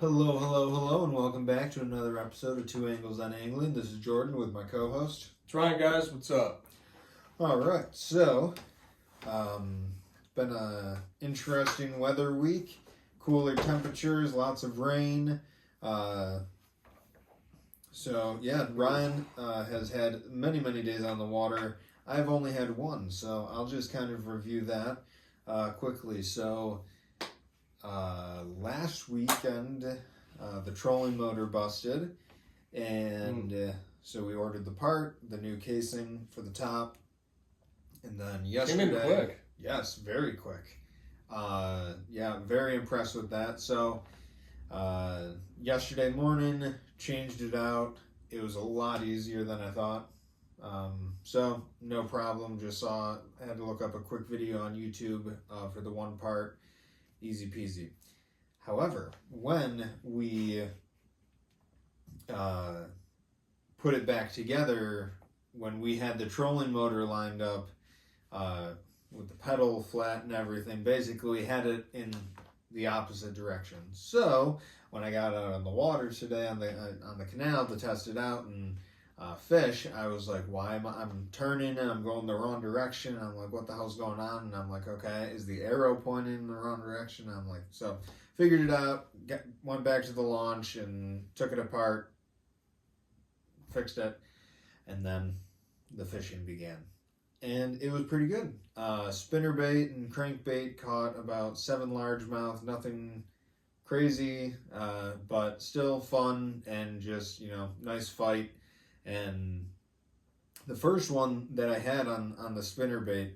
Hello, hello, hello, and welcome back to another episode of Two Angles on Angling. This is Jordan with my co-host. It's Ryan, guys. What's up? All right, so it's been a interesting weather week, cooler temperatures, lots of rain. Ryan has had many, many days on the water. I've only had one, so I'll just kind of review that quickly. Last weekend, the trolling motor busted, and so we ordered the part, the new casing for the top, and then yesterday, Came in quick. Yes, very quick. Very impressed with that. So, yesterday morning, changed it out. It was a lot easier than I thought. So no problem. I had to look up a quick video on YouTube for the one part. Easy peasy. However, when we put it back together, when we had the trolling motor lined up with the pedal flat and everything, basically we had it in the opposite direction. So when I got out on the water today on the canal to test it out and fish, I was like, why am I'm turning and I'm going the wrong direction? I'm like, what the hell's going on? And I'm like, okay, is the arrow pointing in the wrong direction? I'm like, so figured it out, went back to the launch and took it apart, fixed it, and then the fishing began. And it was pretty good. Spinnerbait and crankbait caught about 7 largemouth, nothing crazy, but still fun and just, nice fight. And the first one that I had on the spinnerbait,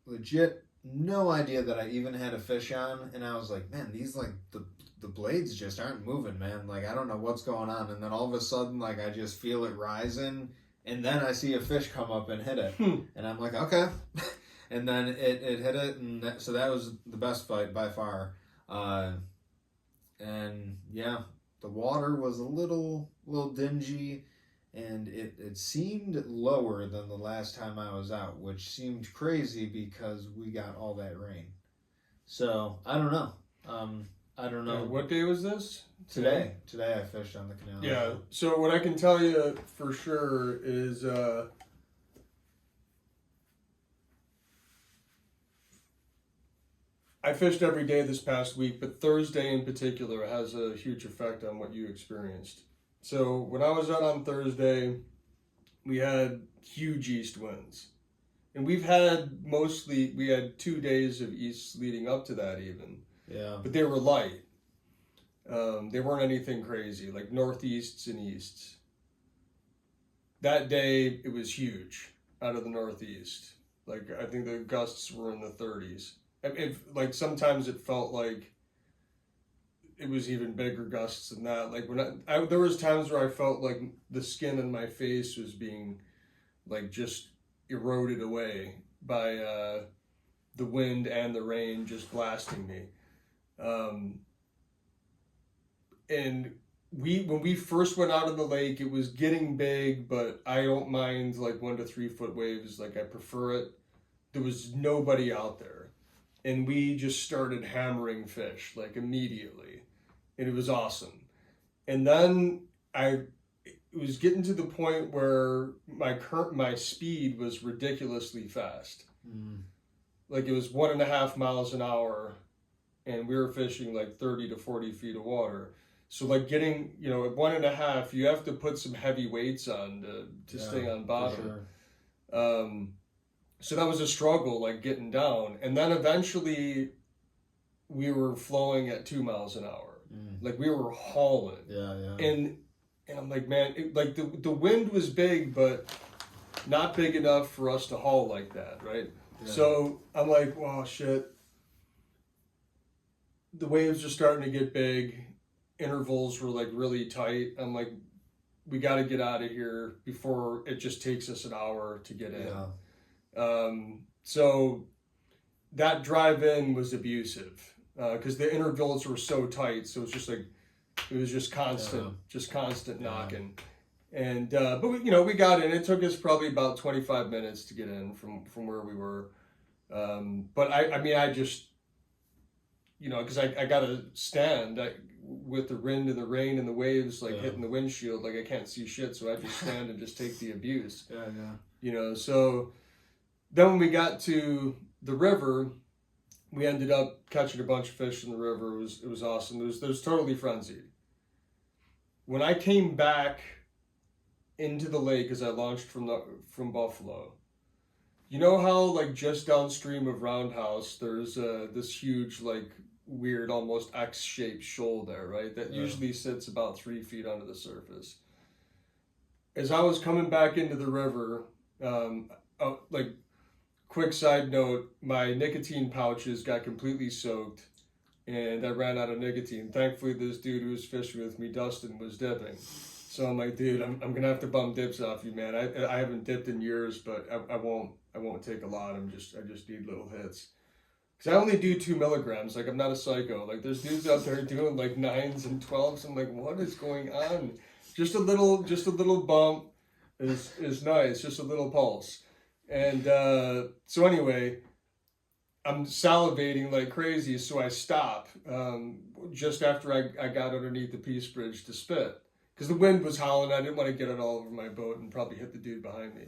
legit no idea that I even had a fish on, and I was like, man, these the blades just aren't moving, man. Like, I don't know what's going on. And then all of a sudden, like, I just feel it rising, and then I see a fish come up and hit it, and I'm like, okay. And then it hit it, and so that was the best fight by far. And yeah, the water was a little dingy, and it seemed lower than the last time I was out, which seemed crazy because we got all that rain. So I don't know. I don't know. What day was this? Today I fished on the canal. Yeah. So what I can tell you for sure is I fished every day this past week, but Thursday in particular has a huge effect on what you experienced. So when I was out on Thursday, we had huge east winds. And we had 2 days of east leading up to that even. Yeah. But they were light. They weren't anything crazy, like northeasts and easts. That day, it was huge out of the northeast. Like, I think the gusts were in the 30s. Sometimes it felt like it was even bigger gusts than that. Like, there was times where I felt like the skin in my face was being, like, just eroded away by the wind and the rain just blasting me. And when we first went out of the lake, it was getting big, but I don't mind like 1 to 3 foot waves. Like, I prefer it. There was nobody out there, and we just started hammering fish like immediately, and it was awesome. And then it was getting to the point where my speed was ridiculously fast. Like, it was 1.5 miles an hour, and we were fishing like 30 to 40 feet of water. So like getting, at 1.5, you have to put some heavy weights on to stay on bottom. Sure. So that was a struggle, like getting down. And then eventually we were flowing at 2 miles an hour. Like, we were hauling. Yeah. And I'm like, man, the wind was big, but not big enough for us to haul like that, right? Yeah. So I'm like, wow, shit. The waves are starting to get big. Intervals were like really tight. I'm like, we got to get out of here before it just takes us an hour to get in. Yeah. So that drive in was abusive because the intervals were so tight. So it was just constant knocking. And but we got in. It took us probably about 25 minutes to get in from where we were. But I just, because I got to stand. with the wind and the rain and the waves like Yeah. hitting the windshield, like I can't see shit, so I just stand and just take the abuse. Yeah. So then when we got to the river, we ended up catching a bunch of fish in the river. It was awesome. It was totally frenzied. When I came back into the lake as I launched from Buffalo, you know how like just downstream of Roundhouse there's this huge like weird almost X-shaped shoal there, right? That usually sits about 3 feet under the surface. As I was coming back into the river, like quick side note, my nicotine pouches got completely soaked and I ran out of nicotine. Thankfully, this dude who was fishing with me, Dustin, was dipping. So I'm like, dude, I'm gonna have to bum dips off you, man. I haven't dipped in years, but I won't take a lot. I just need little hits. Cause I only do 2 milligrams. Like I'm not a psycho. Like there's dudes out there doing like 9s and 12s. I'm like, what is going on? Just a little bump is nice. Just a little pulse. And so anyway, I'm salivating like crazy. So I stop just after I got underneath the Peace Bridge to spit. Because the wind was howling, I didn't want to get it all over my boat and probably hit the dude behind me.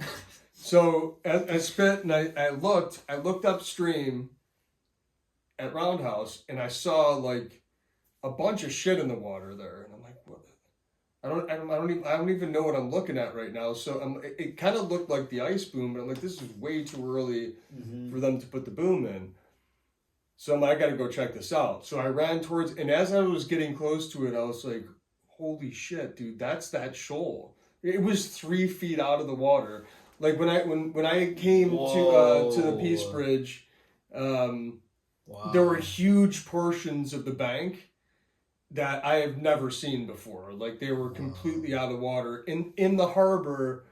So I spit and I looked upstream at Roundhouse and I saw like a bunch of shit in the water there, and I'm like, what? I don't even know what I'm looking at right now. So it kind of looked like the ice boom, but I'm like, this is way too early for them to put the boom in. So I'm like, I got to go check this out. So I ran towards, and as I was getting close to it, I was like, holy shit, dude, that's that shoal. It was 3 feet out of the water. Like when I came to the Peace Bridge, there were huge portions of the bank that I have never seen before. Like they were completely out of the water. In the harbor,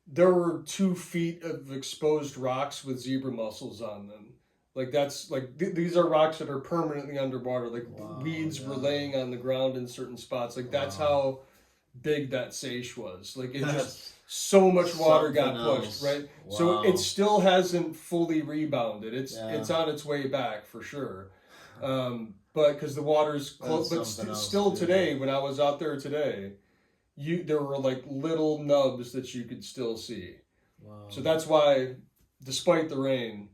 there were 2 feet of exposed rocks with zebra mussels on them. Like that's like these are rocks that are permanently underwater. Like weeds were laying on the ground in certain spots. Like that's how big that seiche was. Like it just so much water got pushed, right? So it still hasn't fully rebounded. It's on its way back for sure. But because the water's close, but still today, when I was out there today, there were like little nubs that you could still see. So that's why, despite the rain,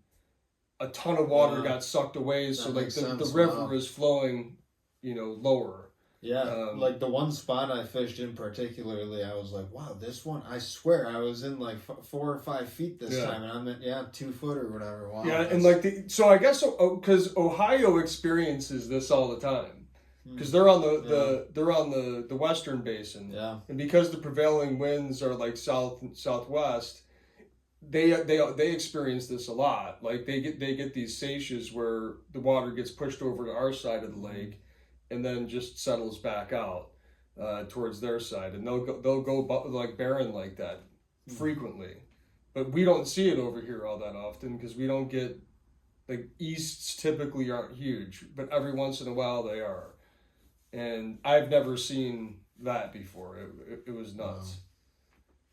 a ton of water got sucked away. So like the river is flowing, lower. Yeah, like the one spot I fished in particularly, I was like, wow, this one, I swear I was in like 4 or 5 feet this time, and I'm at 2 foot or whatever. Wow, and like so I guess because Ohio experiences this all the time, because they're on the western basin, and because the prevailing winds are like southwest, they experience this a lot. Like they get these seiches where the water gets pushed over to our side of the lake. And then just settles back out towards their side, and they'll go like barren like that frequently, but we don't see it over here all that often because we don't get like easts typically aren't huge, but every once in a while they are, and I've never seen that before. It was nuts,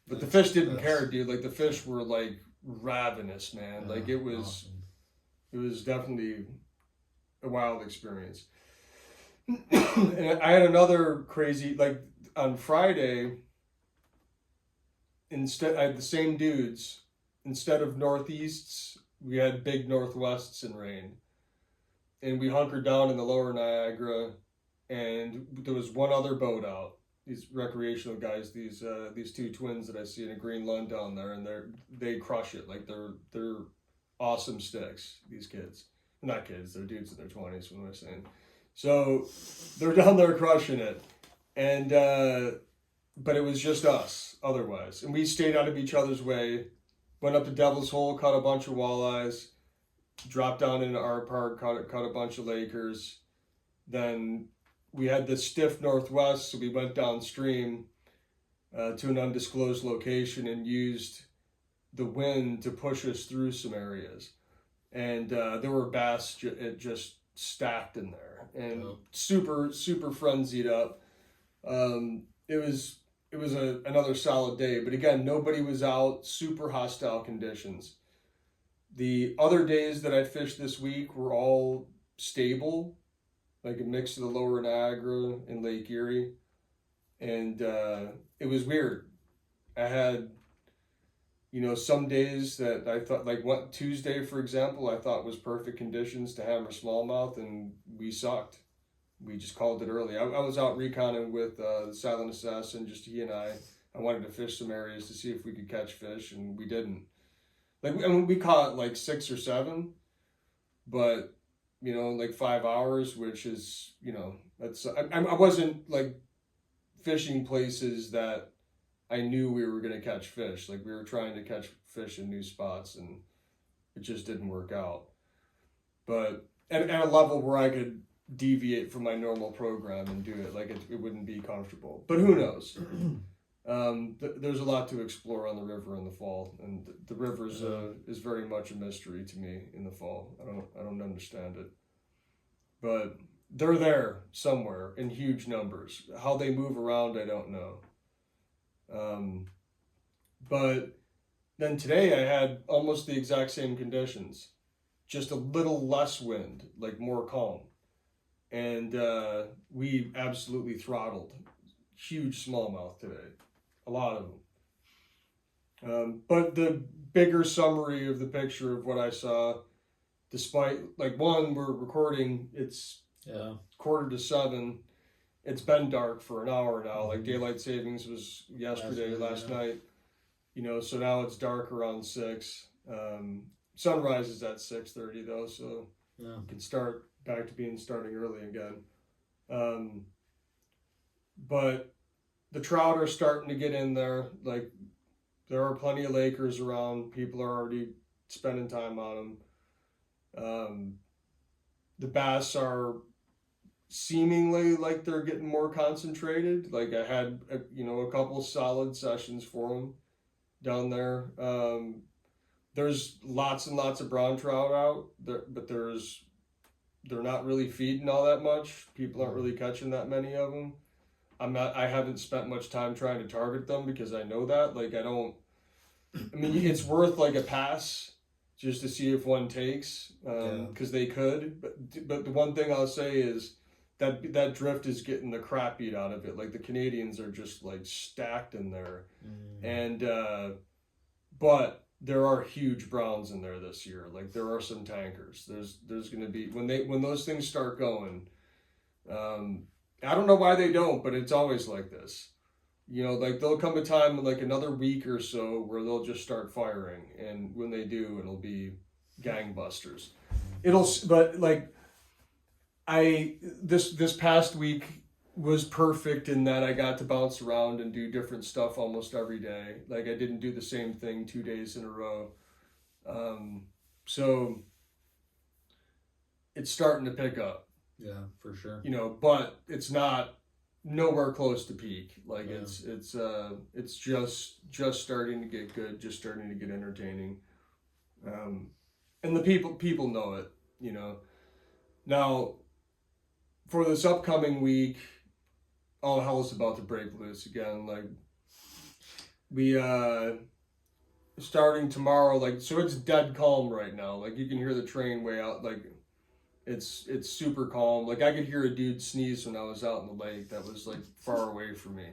but the fish didn't care, dude. Like the fish were like ravenous, man. Like it was definitely a wild experience. And I had another crazy, like on Friday, I had the same dudes. Instead of northeasts, we had big northwests and rain. And we hunkered down in the lower Niagara, and there was one other boat out. These recreational guys, these 2 twins that I see in a green Lund down there, and they crush it. Like they're awesome sticks, these kids. Not kids, they're dudes in their 20s, what am I saying? So they're down there crushing it, and but it was just us otherwise, and we stayed out of each other's way. Went up to Devil's Hole, caught a bunch of walleyes, dropped down into our park, caught a bunch of Lakers. Then we had this stiff northwest, so we went downstream to an undisclosed location and used the wind to push us through some areas, and there were bass just stacked in there. And super frenzied up. It was another solid day, but again, nobody was out. Super hostile conditions. The other days that I fished this week were all stable. like a mix of the lower Niagara and Lake Erie. And it was weird. I had, some days that I thought, like what Tuesday, for example, I thought was perfect conditions to hammer smallmouth, and we sucked. We just called it early. I was out reconning with the Silent Assassin, just he and I. I wanted to fish some areas to see if we could catch fish, and we didn't. We caught like 6 or 7, but like 5 hours, which is that's I wasn't like fishing places that I knew we were going to catch fish. Like we were trying to catch fish in new spots, and it just didn't work out. But at a level where I could deviate from my normal program and do it, like it wouldn't be comfortable. But who knows? There's a lot to explore on the river in the fall, and the river is very much a mystery to me in the fall. I don't understand it, but they're there somewhere in huge numbers. How they move around, I don't know. But then today I had almost the exact same conditions, just a little less wind, like more calm. And we absolutely throttled huge smallmouth today, a lot of them. But the bigger summary of the picture of what I saw, despite, like, one, we're recording, it's 6:45. It's been dark for an hour now. Like daylight savings was yesterday, last night. So now it's dark around 6. Sunrise is at 6:30 though, so we can start back to starting early again. But the trout are starting to get in there. Like there are plenty of Lakers around. People are already spending time on them. The bass are seemingly like they're getting more concentrated. Like I had a couple solid sessions for them down there. There's lots and lots of brown trout out there, but they're not really feeding all that much. People aren't really catching that many of them. I haven't spent much time trying to target them because I know that, like, it's worth like a pass just to see if one takes, because they could, but the one thing I'll say is that drift is getting the crap beat out of it. Like the Canadians are just like stacked in there, and but there are huge browns in there this year. Like there are some tankers. There's going to be when those things start going. I don't know why they don't, but it's always like this. Like there'll come a time in like another week or so where they'll just start firing, and when they do, it'll be gangbusters. But like this past week was perfect in that I got to bounce around and do different stuff almost every day. Like I didn't do the same thing 2 days in a row. So it's starting to pick up. Yeah, for sure. But it's not nowhere close to peak. Like it's just starting to get good, just starting to get entertaining. And the people know it, Now, for this upcoming week, all hell's about to break loose again. Like we starting tomorrow, like, so it's dead calm right now. Like you can hear the train way out, like it's super calm. Like I could hear a dude sneeze when I was out in the lake that was like far away from me.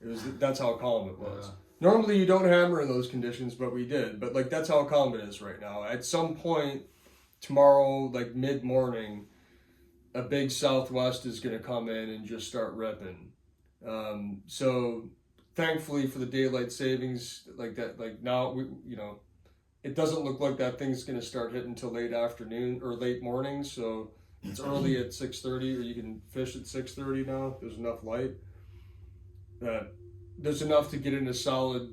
That's how calm it was. Yeah. Normally you don't hammer in those conditions, but we did. But like that's how calm it is right now. At some point tomorrow, like mid-morning, a big southwest is going to come in and just start ripping. So thankfully for the daylight savings, like that, like now it doesn't look like that thing's going to start hitting until late afternoon or late morning. So it's early at 6:30, or you can fish at 6:30 now. There's enough light. There's enough to get in a solid,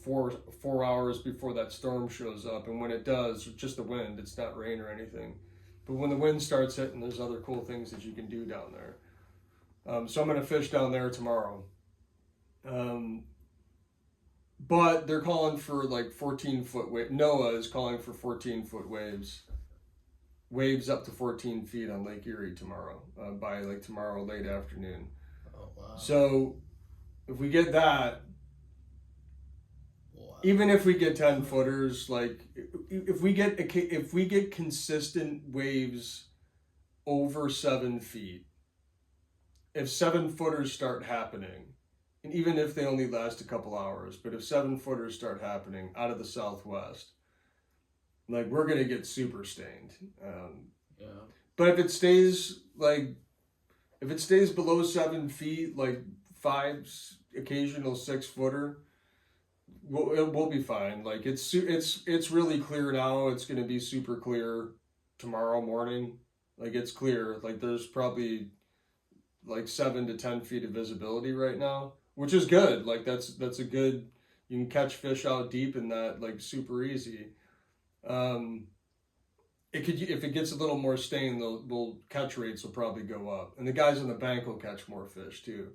4 hours before that storm shows up. And when it does, just the wind, it's not rain or anything. But when the wind starts hitting, there's other cool things that you can do down there. So I'm going to fish down there tomorrow. But they're calling for like 14-foot wave. NOAA is calling for 14-foot waves. Waves up to 14 feet on Lake Erie tomorrow, by like tomorrow late afternoon. Oh, wow. So if we get that, even if we get 10 footers, like if we get consistent waves over 7 feet, if 7-footers start happening, and even if they only last a couple hours, but if 7-footers start happening out of the southwest, like we're gonna get super stained. Yeah. But if it stays below 7 feet, like 5's occasional 6-footer, we'll be fine. Like it's really clear now. It's gonna be super clear tomorrow morning. Like it's clear. Like there's probably like 7 to 10 feet of visibility right now, which is good. Like that's a good. You can catch fish out deep in that like super easy. It could, if it gets a little more stained, catch rates will probably go up, and the guys on the bank will catch more fish too.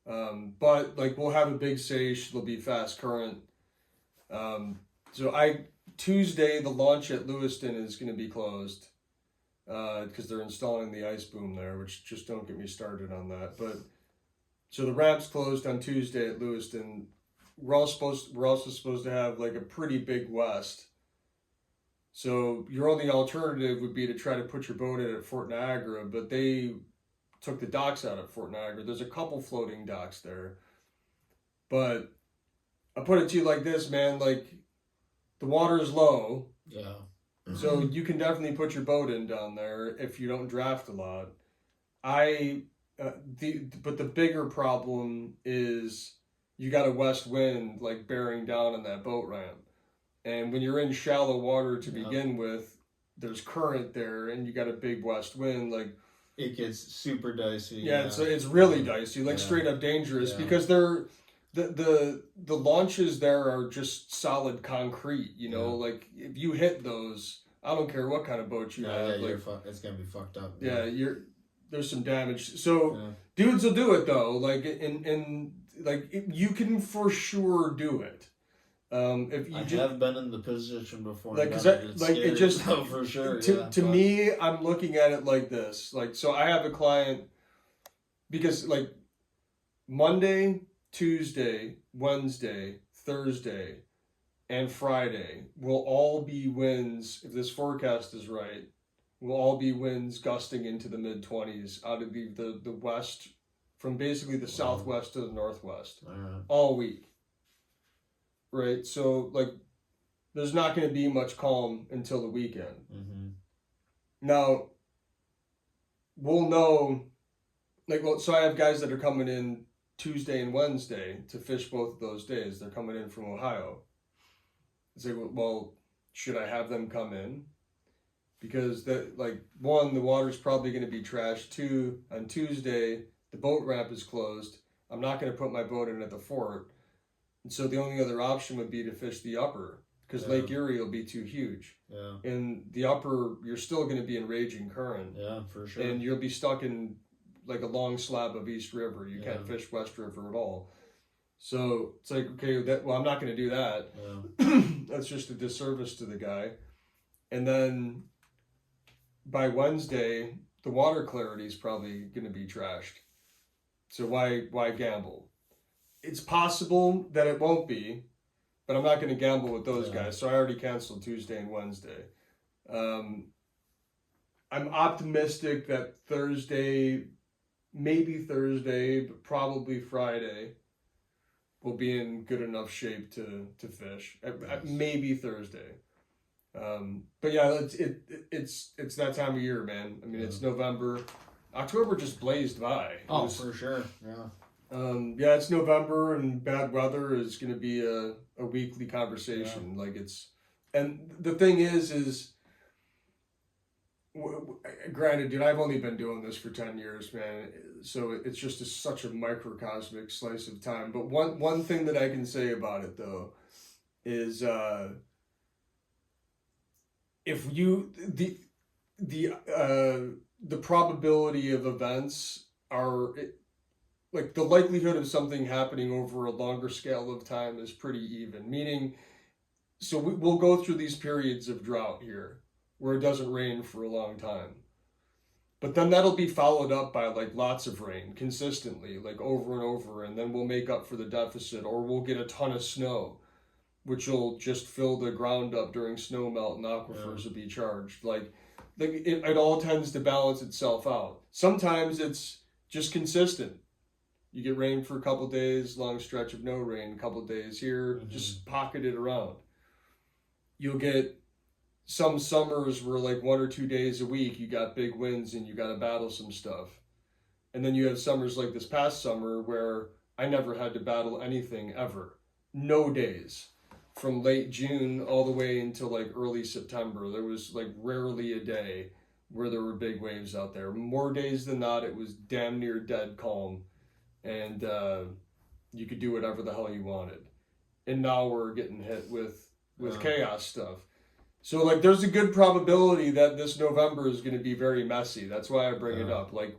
But like we'll have a big seiche. There'll be fast current. So Tuesday the launch at Lewiston is going to be closed because they're installing the ice boom there, which just don't get me started on that. But so the ramp's closed on Tuesday at Lewiston. We're also supposed to have like a pretty big west. So your only alternative would be to try to put your boat in at Fort Niagara, but they took the docks out at Fort Niagara. There's a couple floating docks there. But I put it to you like this, man, like the water is low. Yeah. So you can definitely put your boat in down there if you don't draft a lot. But the bigger problem is you got a west wind like bearing down on that boat ramp. And when you're in shallow water to begin with, there's current there, and you got a big west wind. Like it gets super dicey. Yeah, it's really dicey, like straight up dangerous because the launches there are just solid concrete. You know, like if you hit those, I don't care what kind of boat you have. Yeah, like it's gonna be fucked up. Yeah, there's some damage. So dudes will do it though. Like you can for sure do it. If you have been in the position before, like, it just for sure. To me, I'm looking at it like this. Like, so I have a client because like Monday, Tuesday, Wednesday, Thursday, and Friday will all be winds. If this forecast is right, will all be winds gusting into the mid-20s out of the west, from basically the southwest to the northwest, all week. Right, so like, there's not going to be much calm until the weekend. Mm-hmm. Now, we'll know, so I have guys that are coming in Tuesday and Wednesday to fish both of those days. They're coming in from Ohio. It's like, well, should I have them come in? Because one, the water's probably going to be trashed. 2, on Tuesday, the boat ramp is closed. I'm not going to put my boat in at the fort. And so the only other option would be to fish the upper, because Lake Erie will be too huge. Yeah. And the upper, you're still going to be in raging current. Yeah, for sure. And you'll be stuck in like a long slab of East River. You can't fish West River at all. So it's like, okay, I'm not going to do that. Yeah. That's just a disservice to the guy. And then by Wednesday, the water clarity is probably going to be trashed. So why gamble? It's possible that it won't be, but I'm not going to gamble with those guys. So I already canceled Tuesday and Wednesday. I'm optimistic that maybe Thursday, but probably Friday, will be in good enough shape to fish. Maybe Thursday. But yeah, it's that time of year, man. I mean, it's November. October just blazed by. For sure. Yeah. It's November, and bad weather is going to be a weekly conversation. Yeah. And the thing is granted, dude, I've only been doing this for 10 years, man. So it's just such a microcosmic slice of time. But one thing that I can say about it though is if you the probability of events are. Like the likelihood of something happening over a longer scale of time is pretty even. Meaning, so we'll go through these periods of drought here where it doesn't rain for a long time. But then that'll be followed up by like lots of rain consistently, like over and over. And then we'll make up for the deficit, or we'll get a ton of snow, which will just fill the ground up during snow melt and aquifers will be charged. Like like it all tends to balance itself out. Sometimes it's just consistent. You get rain for a couple days, long stretch of no rain, a couple days here, just pocket it around. You'll get some summers where like 1 or 2 days a week you got big winds and you got to battle some stuff. And then you have summers like this past summer where I never had to battle anything ever. No days. From late June all the way until like early September, there was like rarely a day where there were big waves out there. More days than not, it was damn near dead calm. And you could do whatever the hell you wanted. And now we're getting hit with chaos stuff. So like there's a good probability that this November is going to be very messy. That's why I bring it up. Like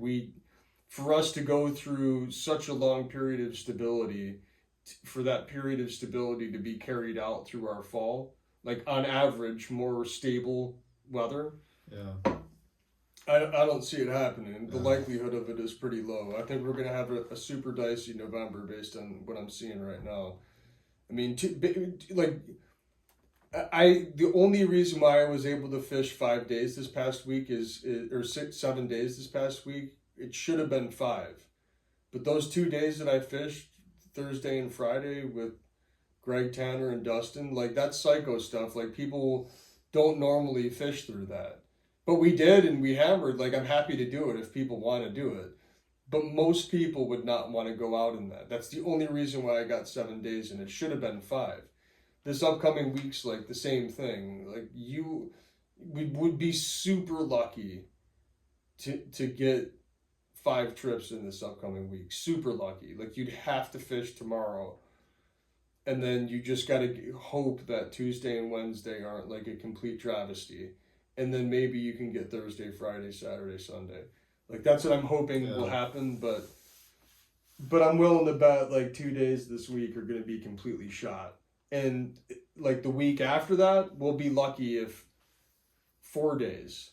for us to go through such a long period of stability, for that period of stability to be carried out through our fall, like on average, more stable weather. Yeah. I don't see it happening. The likelihood of it is pretty low. I think we're going to have a super dicey November based on what I'm seeing right now. I mean, the only reason why I was able to fish 5 days this past week or 7 days this past week, it should have been 5. But those 2 days that I fished, Thursday and Friday with Greg, Tanner, and Dustin, like that's psycho stuff. Like people don't normally fish through that. But we did, and we hammered. Like, I'm happy to do it if people want to do it. But most people would not want to go out in that. That's the only reason why I got 7 days, and it should have been 5. This upcoming week's like the same thing. Like, we would be super lucky to get 5 trips in this upcoming week. Super lucky. Like, you'd have to fish tomorrow. And then you just got to hope that Tuesday and Wednesday aren't like a complete travesty. And then maybe you can get Thursday, Friday, Saturday, Sunday. Like, that's what I'm hoping will happen, but I'm willing to bet, like, 2 days this week are going to be completely shot. And, like, the week after that, we'll be lucky if 4 days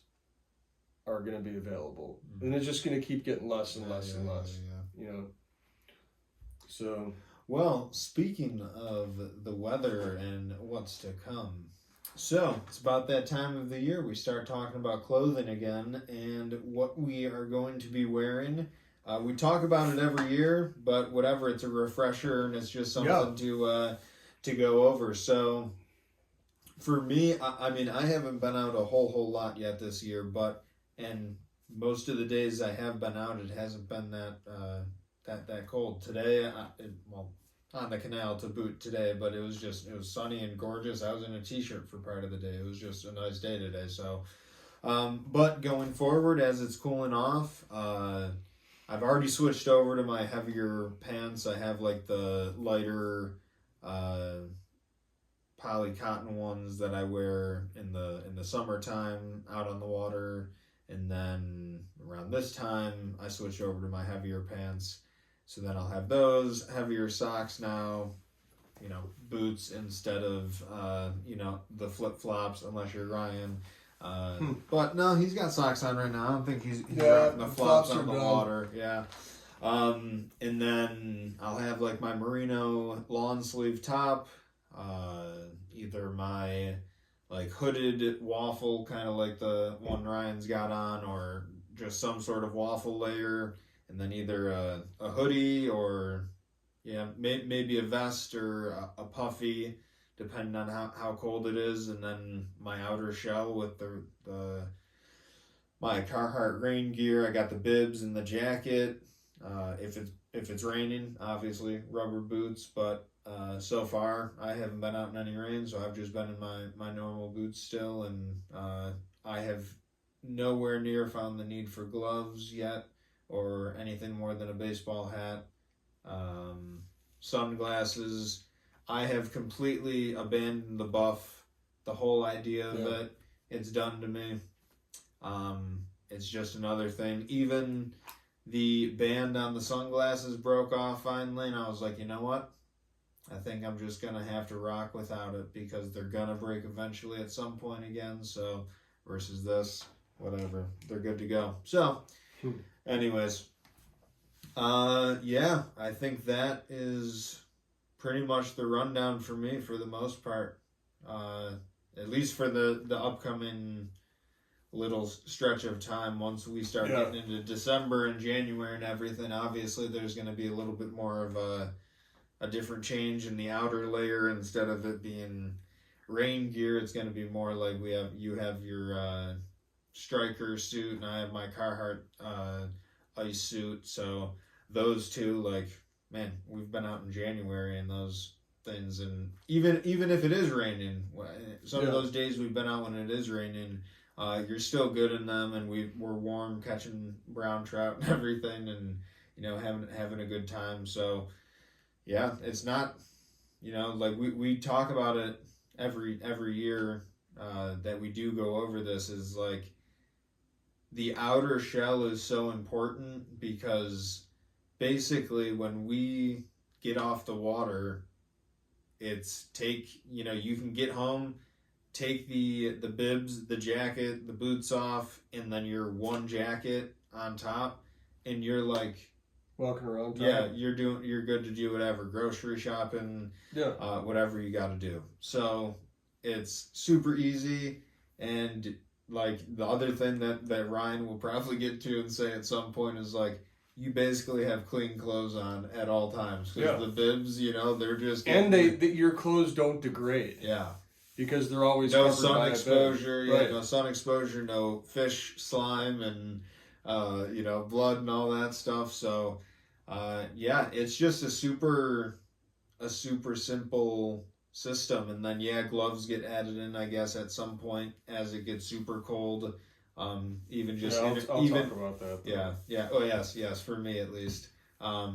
are going to be available. Mm-hmm. And it's just going to keep getting less and less and less, you know? So... Well, speaking of the weather and what's to come, so it's about that time of the year we start talking about clothing again and what we are going to be wearing. We talk about it every year, but whatever, it's a refresher and it's just something to go over. So for me, I mean, I haven't been out a whole lot yet this year, and most of the days I have been out, it hasn't been that cold. Today, on the canal to boot today, but it was sunny and gorgeous. I was in a t-shirt for part of the day. It was just a nice day today. So, but going forward, as it's cooling off, I've already switched over to my heavier pants. I have like the lighter poly cotton ones that I wear in the summertime out on the water, and then around this time I switch over to my heavier pants. So then I'll have those, heavier socks now, boots instead of, the flip-flops, unless you're Ryan. But no, he's got socks on right now. I don't think he's rocking the flops on the water. Yeah. And then I'll have like my merino lawn sleeve top, either my like hooded waffle, kind of like the one Ryan's got on, or just some sort of waffle layer. And then either a hoodie or, maybe a vest or a puffy, depending on how cold it is. And then my outer shell with my Carhartt rain gear. I got the bibs and the jacket. If it's raining, obviously rubber boots. But so far I haven't been out in any rain, so I've just been in my normal boots still. And I have nowhere near found the need for gloves yet, or anything more than a baseball hat. Sunglasses. I have completely abandoned the buff. The whole idea of it, it's done to me. It's just another thing. Even the band on the sunglasses broke off finally, and I was like, you know what? I think I'm just going to have to rock without it, because they're going to break eventually at some point again. So, versus this, whatever. They're good to go. So... Anyways, I think that is pretty much the rundown for me for the most part. At least for the upcoming little stretch of time. Once we start getting into December and January and everything, obviously there's going to be a little bit more of a different change in the outer layer. Instead of it being rain gear, it's going to be more like you have your striker suit and I have my Carhartt ice suit. So those two, like, man, we've been out in January and those things, and even if it is raining, some of those days we've been out when it is raining, you're still good in them, and we're warm, catching brown trout and everything, and having a good time. So yeah, it's not, like we talk about it every year that we do go over this, is like the outer shell is so important, because basically when we get off the water, it's you can get home, take the bibs, the jacket, the boots off, and then your one jacket on top, and you're like walking around. Yeah, you're good to do whatever, grocery shopping, whatever you got to do. So it's super easy. And like the other thing that Ryan will probably get to and say at some point is like, you basically have clean clothes on at all times, because the bibs, they're just your clothes don't degrade. Yeah, because they're always no covered sun by exposure. A bib. Right. No sun exposure, no fish slime and blood and all that stuff. So it's just a super simple system. And then gloves get added in, I guess, at some point as it gets super cold. Even just I'll talk about that. Oh yes, for me at least. I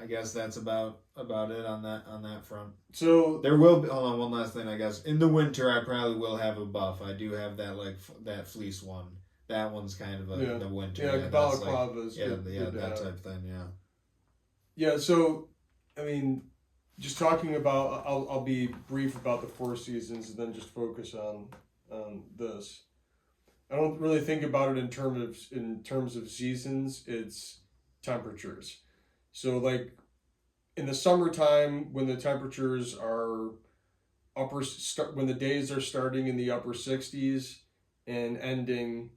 guess that's about it on that front. So there will be, hold on, one last thing, I guess. In the winter I probably will have a buff. I do have that, like that fleece one. That one's kind of the winter. Yeah, balaclavas. That type thing. Yeah. So I mean, just talking about, I'll be brief about the four seasons and then just focus on this. I don't really think about it in terms of seasons. It's temperatures. So like in the summertime, when the temperatures are when the days are starting in the upper 60s and ending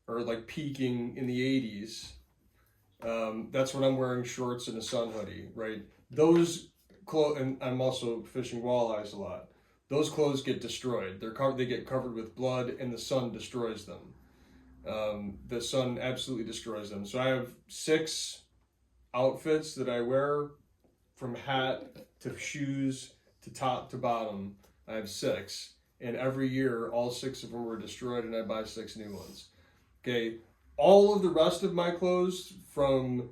or like peaking in the 80s, that's when I'm wearing shorts and a sun hoodie, right? Those clothes, and I'm also fishing walleyes a lot. Those clothes get destroyed. They get covered with blood, and the sun destroys them. The sun absolutely destroys them. So I have 6 outfits that I wear, from hat to shoes to top to bottom. I have 6, and every year all 6 of them were destroyed, and I buy 6 new ones. Okay, all of the rest of my clothes from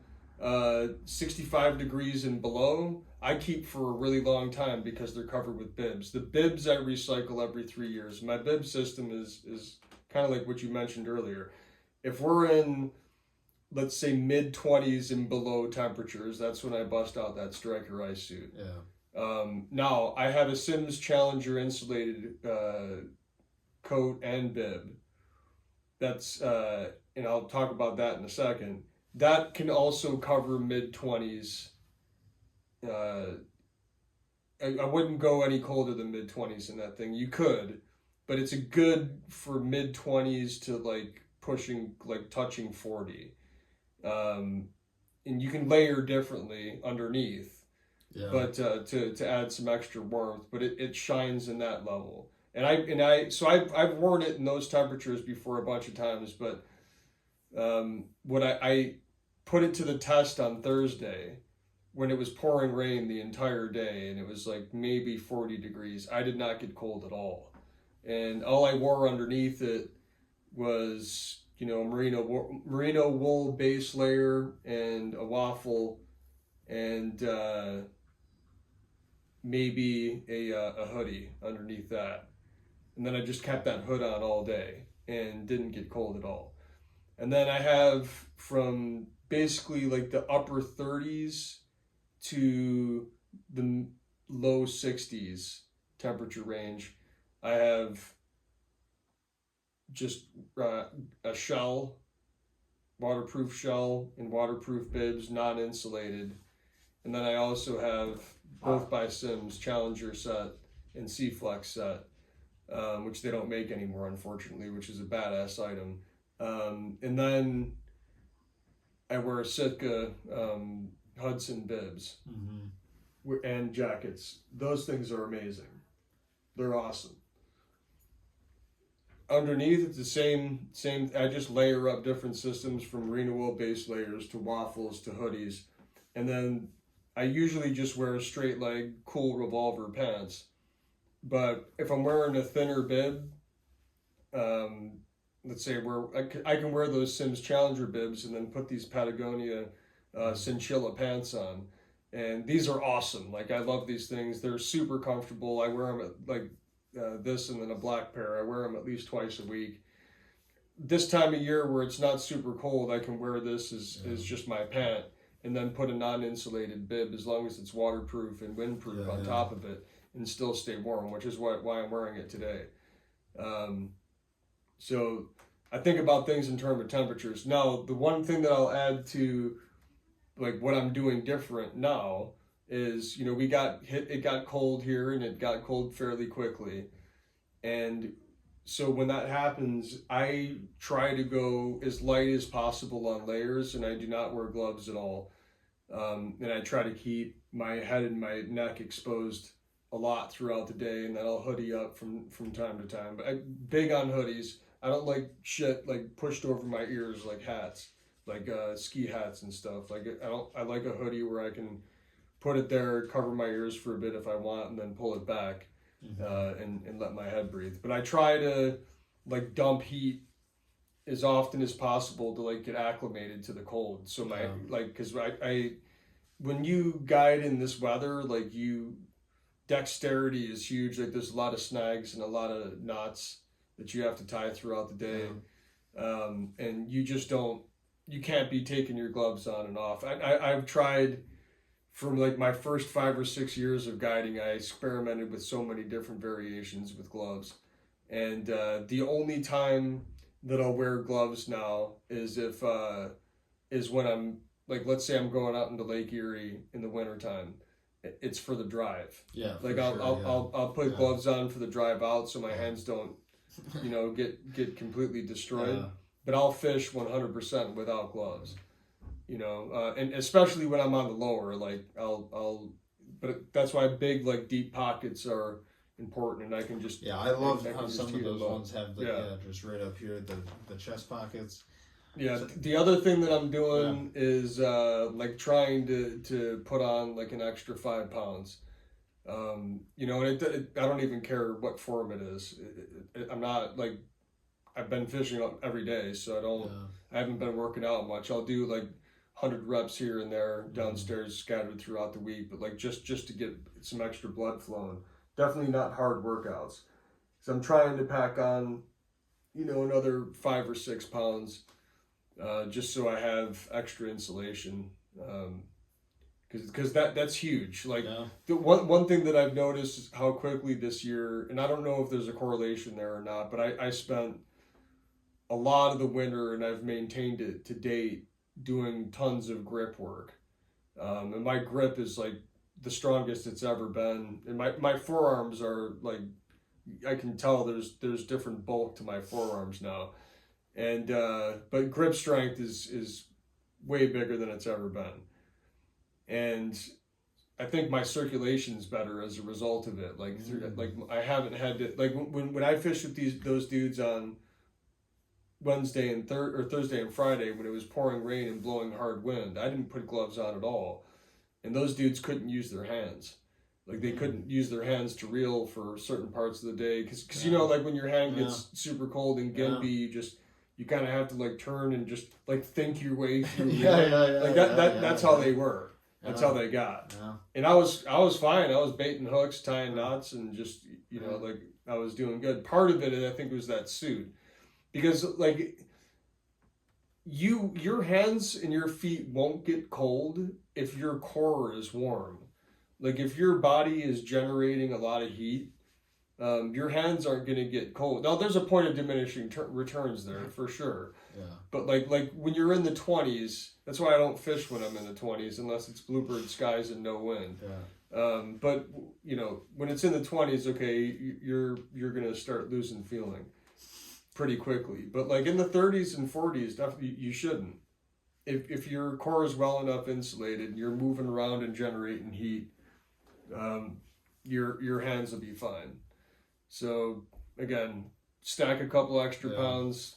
65 degrees and below, I keep for a really long time because they're covered with bibs. The bibs I recycle every 3 years. My bib system is kind of like what you mentioned earlier. If we're in, let's say, mid-20s and below temperatures, that's when I bust out that striker ice suit. Yeah. Now, I have a Sims Challenger insulated coat and bib. That's, and I'll talk about that in a second. That can also cover mid-20s. I wouldn't go any colder than mid-20s in that thing. You could, but it's a good for mid-20s to like touching 40. And you can layer differently underneath, but to add some extra warmth, but it shines in that level. And I've worn it in those temperatures before a bunch of times, but when I put it to the test on Thursday, when it was pouring rain the entire day and it was like maybe 40 degrees, I did not get cold at all. And all I wore underneath it was, merino wool base layer and a waffle and maybe a hoodie underneath that. And then I just kept that hood on all day and didn't get cold at all. And then I have from basically like the upper 30s to the low 60s temperature range. I have just a shell, waterproof shell and waterproof bibs, non-insulated. And then I also have both by Sims Challenger set and C-Flex set. which they don't make anymore, unfortunately, which is a badass item. And then I wear Sitka Hudson bibs and jackets. Those things are amazing. They're awesome. Underneath, it's the same. I just layer up different systems from merino wool base layers to waffles to hoodies, and then I usually just wear straight leg cool revolver pants. But if I'm wearing a thinner bib, let's say I can wear those Sims Challenger bibs and then put these Patagonia Cinchilla pants on, and these are awesome. Like, I love these things. They're super comfortable. I wear them at this and then a black pair. I wear them at least twice a week. This time of year where it's not super cold, I can wear this as just my pant and then put a non-insulated bib as long as it's waterproof and windproof on top of it and still stay warm, which is why I'm wearing it today. So I think about things in terms of temperatures. Now, the one thing that I'll add to like what I'm doing different now is, it got cold here and it got cold fairly quickly. And so when that happens, I try to go as light as possible on layers, and I do not wear gloves at all. And I try to keep my head and my neck exposed a lot throughout the day, and then I'll hoodie up from time to time. But I'm big on hoodies. I don't like shit like pushed over my ears like hats, like ski hats and stuff. Like, I like a hoodie where I can put it there, cover my ears for a bit if I want, and then pull it back and let my head breathe. But I try to like dump heat as often as possible to like get acclimated to the cold. So because I when you guide in this weather, like dexterity is huge. Like, there's a lot of snags and a lot of knots that you have to tie throughout the day. And you can't be taking your gloves on and off. I've tried. From like my first 5 or 6 years of guiding, I experimented with so many different variations with gloves. And the only time that I'll wear gloves now is when I'm like, let's say I'm going out into Lake Erie in the wintertime. It's for the drive. Yeah. Like, I'll put gloves on for the drive out so my hands don't, get completely destroyed. But I'll fish 100% without gloves. And especially when I'm on the lower, like but that's why big, like, deep pockets are important, and I can just I love how some of those ones have just right up here the chest pockets. The other thing that I'm doing is like trying to put on like an extra 5 pounds. And I don't even care what form it is. I'm not like, I've been fishing every day, so I haven't been working out much. I'll do like 100 reps here and there downstairs scattered throughout the week, but like just to get some extra blood flowing. Definitely not hard workouts. So I'm trying to pack on, another 5 or 6 pounds, just so I have extra insulation. Because that's huge. Like, the one thing that I've noticed is how quickly this year, and I don't know if there's a correlation there or not, but I spent a lot of the winter, and I've maintained it to date, doing tons of grip work. And my grip is like the strongest it's ever been. And my forearms are like, I can tell there's different bulk to my forearms now. And but grip strength is way bigger than it's ever been. And I think my circulation's better as a result of it. Like, I haven't had to, like, when I fished with those dudes on Wednesday and Thursday and Friday, when it was pouring rain and blowing hard wind, I didn't put gloves on at all, and those dudes couldn't use their hands. Like, they couldn't use their hands to reel for certain parts of the day, because like when your hand gets super cold and gimpy, you kind of have to like turn and just like think your way through. That's how they were. That's how they got. And I was fine. I was baiting hooks, tying knots, and just like, I was doing good. Part of it, I think, was that suit. Because like, your hands and your feet won't get cold if your core is warm. Like, if your body is generating a lot of heat, your hands aren't going to get cold. Now, there's a point of diminishing returns there for sure. But like when you're in the 20s, that's why I don't fish when I'm in the 20s unless it's bluebird skies and no wind. But you know, when it's in the 20s, okay, you're gonna start losing feeling pretty quickly. But like in the 30s and 40s, definitely you shouldn't. If your core is well enough insulated and you're moving around and generating heat, your hands will be fine. So again, stack a couple extra pounds,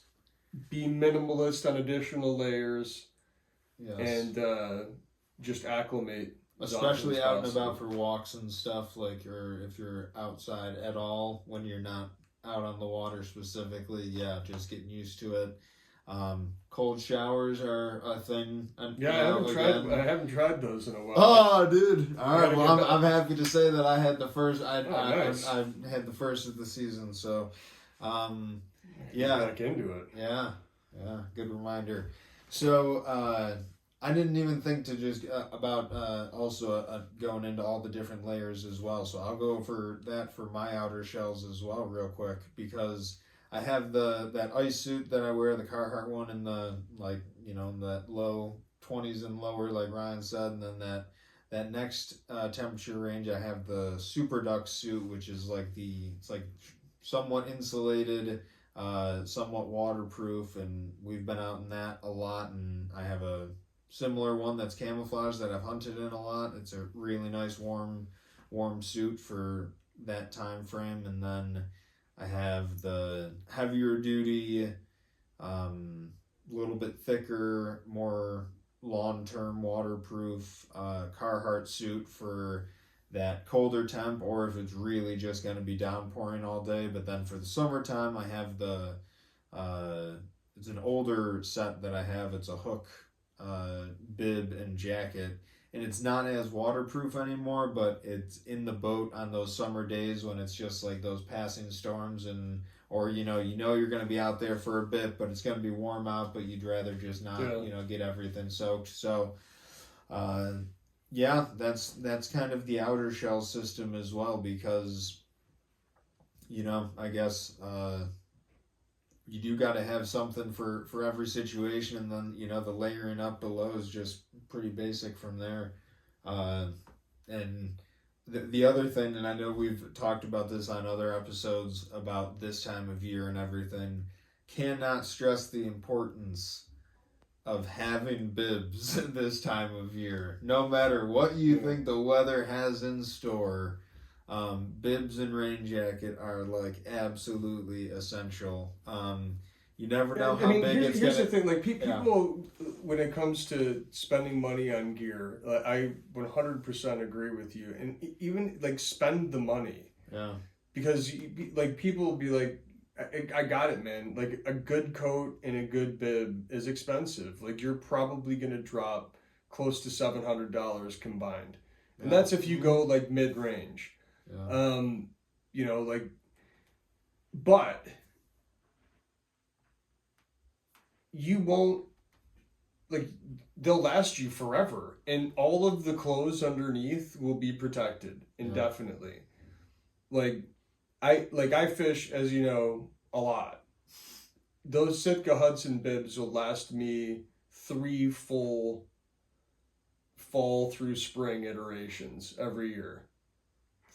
be minimalist on additional layers, and just acclimate. Especially out and about for walks and stuff, like, or if you're outside at all when you're not out on the water specifically, just getting used to it. Cold showers are a thing. I haven't tried those in a while. Oh, dude! All right, well, I'm happy to say that I had the first. Nice. I had the first of the season, so Get back into it. Yeah, good reminder. So I didn't even think to just about also going into all the different layers as well. So I'll go over that for my outer shells as well, real quick, because I have that ice suit that I wear, the Carhartt one, in the that low 20s and lower, like Ryan said, and then that next temperature range, I have the Super Duck suit, which is it's like somewhat insulated, somewhat waterproof, and we've been out in that a lot, and I have a similar one that's camouflage that I've hunted in a lot. It's a really nice warm suit for that time frame. And then I have the heavier duty, little bit thicker, more long-term waterproof Carhartt suit for that colder temp, or if it's really just going to be downpouring all day. But then for the summertime, I have the it's an older set that I have. It's a hook bib and jacket, and it's not as waterproof anymore, but it's in the boat on those summer days when it's just like those passing storms, and or you're going to be out there for a bit, but it's going to be warm out, but you'd rather just not get everything soaked. So that's kind of the outer shell system as well, because I guess you do got to have something for every situation, and then the layering up below is just pretty basic from there. And the other thing, and I know we've talked about this on other episodes about this time of year and everything, cannot stress the importance of having bibs this time of year. No matter what you think the weather has in store, bibs and rain jacket are like absolutely essential. You never know how big it's here's the thing, like people, when it comes to spending money on gear, I 100% agree with you, and even like spend the money. Yeah. Because like people will be like, I got it, man. Like a good coat and a good bib is expensive. Like you're probably gonna drop close to $700 combined, and that's if you go like mid range. But you won't, like, they'll last you forever, and all of the clothes underneath will be protected indefinitely. I fish, as you know, a lot. Those Sitka Hudson bibs will last me 3 full fall through spring iterations every year.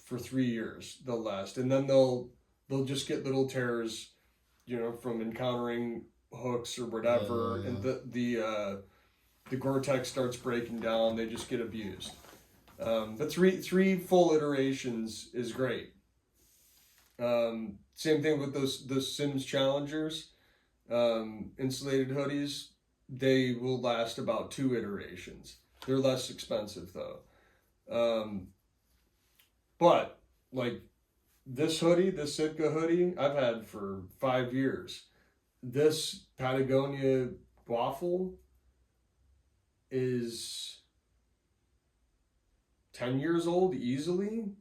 For 3 years they'll last, and then they'll just get little tears, from encountering hooks or whatever, and the Gore-Tex starts breaking down. They just get abused. But three full iterations is great. Same thing with those Sims Challengers, insulated hoodies. They will last about 2 iterations. They're less expensive though. But like this hoodie, this Sitka hoodie, I've had for 5 years. This Patagonia waffle is 10 years old easily.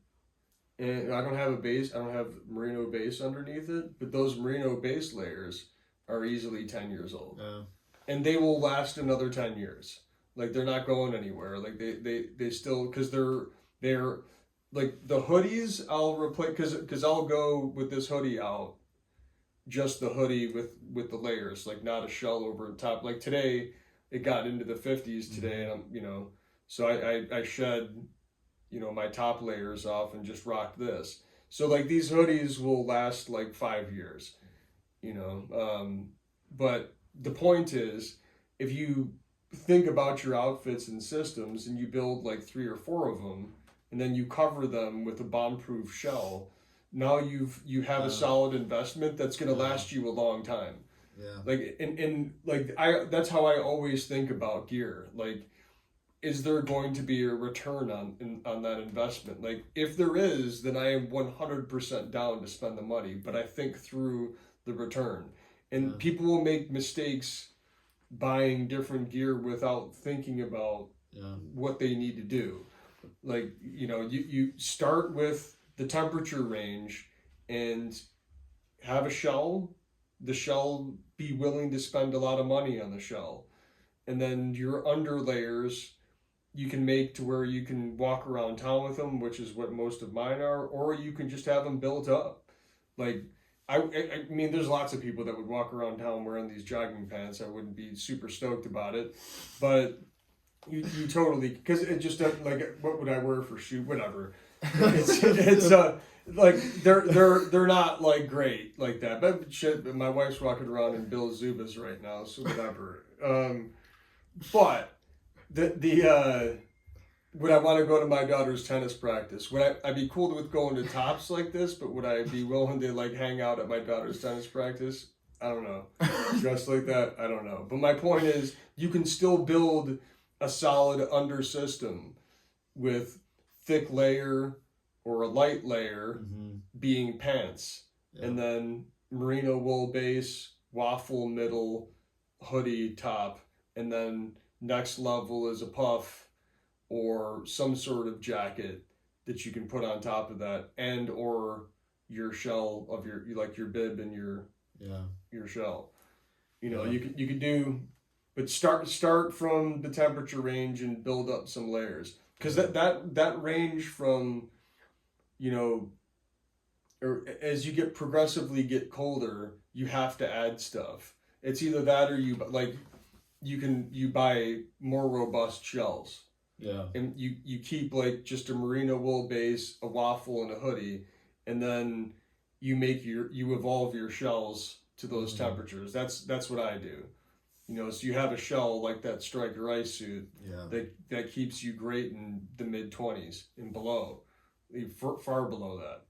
And I don't have a base, I don't have merino base underneath it, but those merino base layers are easily 10 years old. Yeah. And they will last another 10 years. Like they're not going anywhere. Like they still, because they're like the hoodies I'll replace, because I'll go with this hoodie out, just the hoodie with the layers, like not a shell over the top. Like today, it got into the 50s today, and I'm, so I shed my top layers off and just rock this. So like these hoodies will last like 5 years, but the point is, if you think about your outfits and systems and you build like 3 or 4 of them and then you cover them with a bomb-proof shell, now you have a solid investment that's going to last you a long time. Yeah. Like and like that's how I always think about gear. Like, is there going to be a return on that investment? Like, if there is, then I am 100% down to spend the money, but I think through the return. And people will make mistakes buying different gear without thinking about what they need to do. Like, you start with the temperature range and have a shell. The shell, be willing to spend a lot of money on the shell. And then your under layers you can make to where you can walk around town with them, which is what most of mine are, or you can just have them built up. Like, I mean, there's lots of people that would walk around town wearing these jogging pants. I wouldn't be super stoked about it, but you totally, because it just doesn't, like, what would I wear for shoe? Whatever. It's like they're not like great like that. But shit, my wife's walking around in Bill Zubas right now, so whatever. But would I want to go to my daughter's tennis practice? Would I'd be cool with going to tops like this, but would I be willing to like hang out at my daughter's tennis practice? I don't know. Dressed like that? I don't know. But my point is, you can still build a solid under system with thick layer or a light layer being pants, and then merino wool base, waffle middle, hoodie top, and then next level is a puff or some sort of jacket that you can put on top of that, and or your shell of your bib and your shell. You could do, but start from the temperature range and build up some layers, because that range from or as you progressively get colder, you have to add stuff. It's either that or you buy more robust shells. Yeah. And you keep like just a merino wool base, a waffle, and a hoodie, and then you evolve your shells to those temperatures. That's what I do. So you have a shell like that Striker ice suit that keeps you great in the mid-20s and below, far below that.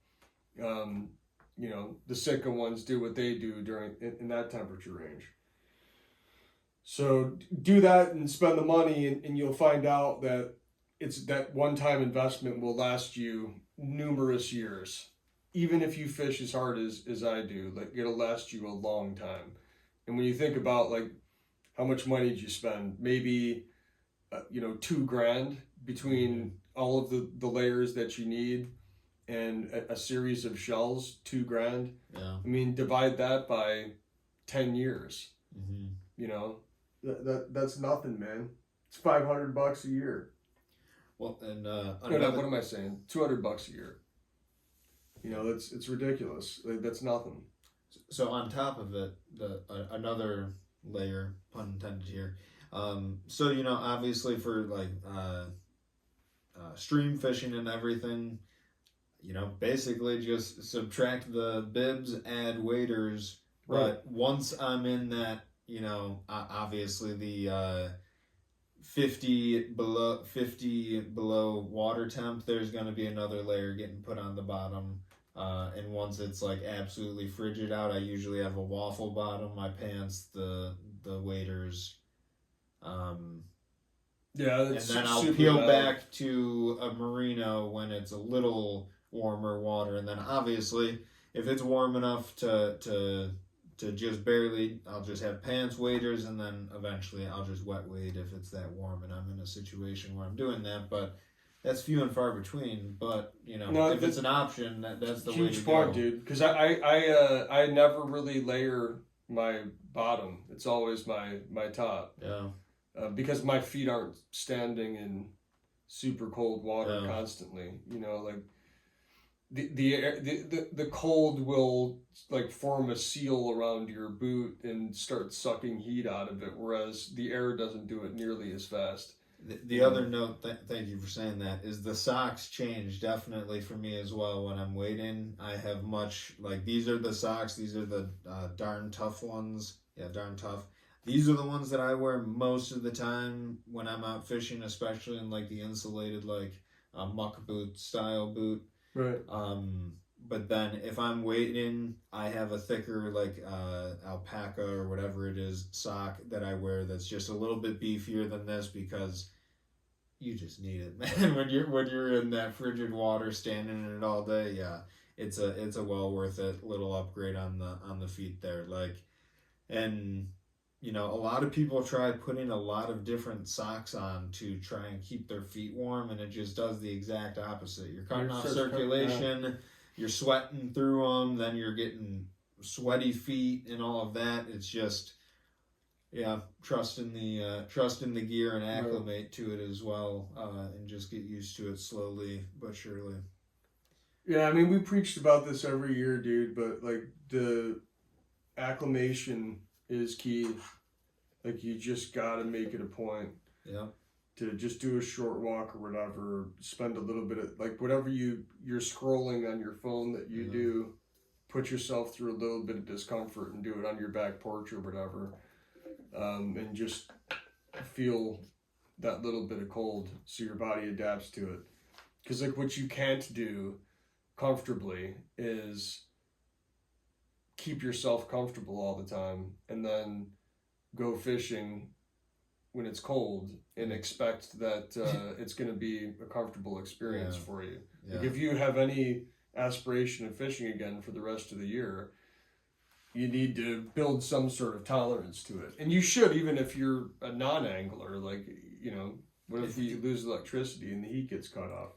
The Sitka ones do what they do in that temperature range. So do that and spend the money, and you'll find out that it's that one-time investment will last you numerous years. Even if you fish as hard as I do, like, it'll last you a long time. And when you think about like how much money did you spend, maybe $2,000 between all of the layers that you need and a series of shells, $2,000. Yeah. I mean, divide that by 10 years. That's nothing, man. It's $500 a year. Well, and what am I saying? $200 a year. It's ridiculous. That's nothing. So on top of it, another layer, pun intended here. So obviously for like stream fishing and everything, basically just subtract the bibs, add waders. Right. But once I'm in that, obviously the 50 below water temp, there's going to be another layer getting put on the bottom. And once it's like absolutely frigid out, I usually have a waffle bottom, my pants, the waders. And then I'll peel back to a merino when it's a little warmer water. And then obviously, if it's warm enough to just barely, I'll just have pants, waders, and then eventually I'll just wet wade if it's that warm and I'm in a situation where I'm doing that. But that's few and far between. But if it's an option, that's the way to go. Huge point, dude. Because I never really layer my bottom. It's always my top. Yeah. Because my feet aren't standing in super cold water constantly. Like the cold will like form a seal around your boot and start sucking heat out of it, whereas the air doesn't do it nearly as fast. The other note, thank you for saying that, is the socks change definitely for me as well when I'm wading. I have much, like, these are the socks, these are the darn tough ones. Yeah, darn tough. These are the ones that I wear most of the time when I'm out fishing, especially in like the insulated, like muck boot style boot. Right. But then if I'm wading, I have a thicker like alpaca or whatever it is sock that I wear that's just a little bit beefier than this because you just need it, man. When you're in that frigid water, standing in it all day, yeah, it's a well worth it little upgrade on the feet there. Like, and a lot of people try putting a lot of different socks on to try and keep their feet warm, and it just does the exact opposite. You're cutting off circulation, you're sweating through them, then you're getting sweaty feet and all of that. It's just, yeah, trust in the gear and acclimate to it as well, and just get used to it slowly but surely. Yeah, I mean, we preached about this every year, dude, but like the acclimation is key. Like, you just gotta make it a point. Yeah. To just do a short walk or whatever, spend a little bit of, like, whatever you're scrolling on your phone that you do, put yourself through a little bit of discomfort and do it on your back porch or whatever, and just feel that little bit of cold so your body adapts to it. Because, like, what you can't do comfortably is keep yourself comfortable all the time and then go fishing when it's cold and expect that it's going to be a comfortable experience for you. Yeah. Like, if you have any aspiration of fishing again for the rest of the year, you need to build some sort of tolerance to it. And you should, even if you're a non-angler. Like, what if you lose electricity and the heat gets cut off?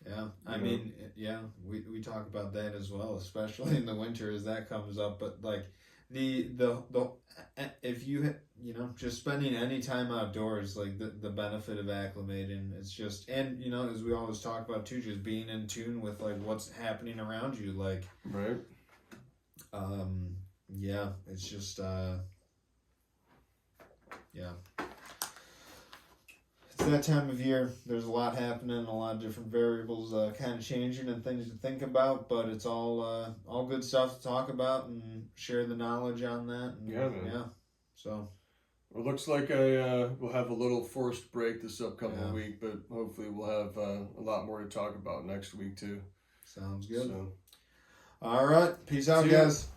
Yeah, I mean, yeah, we talk about that as well, especially in the winter as that comes up. But like the if you just spending any time outdoors, like the benefit of acclimating, it's just, and as we always talk about too, just being in tune with like what's happening around you, like right. Yeah, it's just yeah. It's that time of year. There's a lot happening, a lot of different variables kind of changing and things to think about, but it's all good stuff to talk about and share the knowledge on that. And, yeah, man. Yeah. So. Well, looks like we'll have a little forced break this upcoming week, but hopefully we'll have a lot more to talk about next week too. Sounds good. So. All right. Peace out, guys.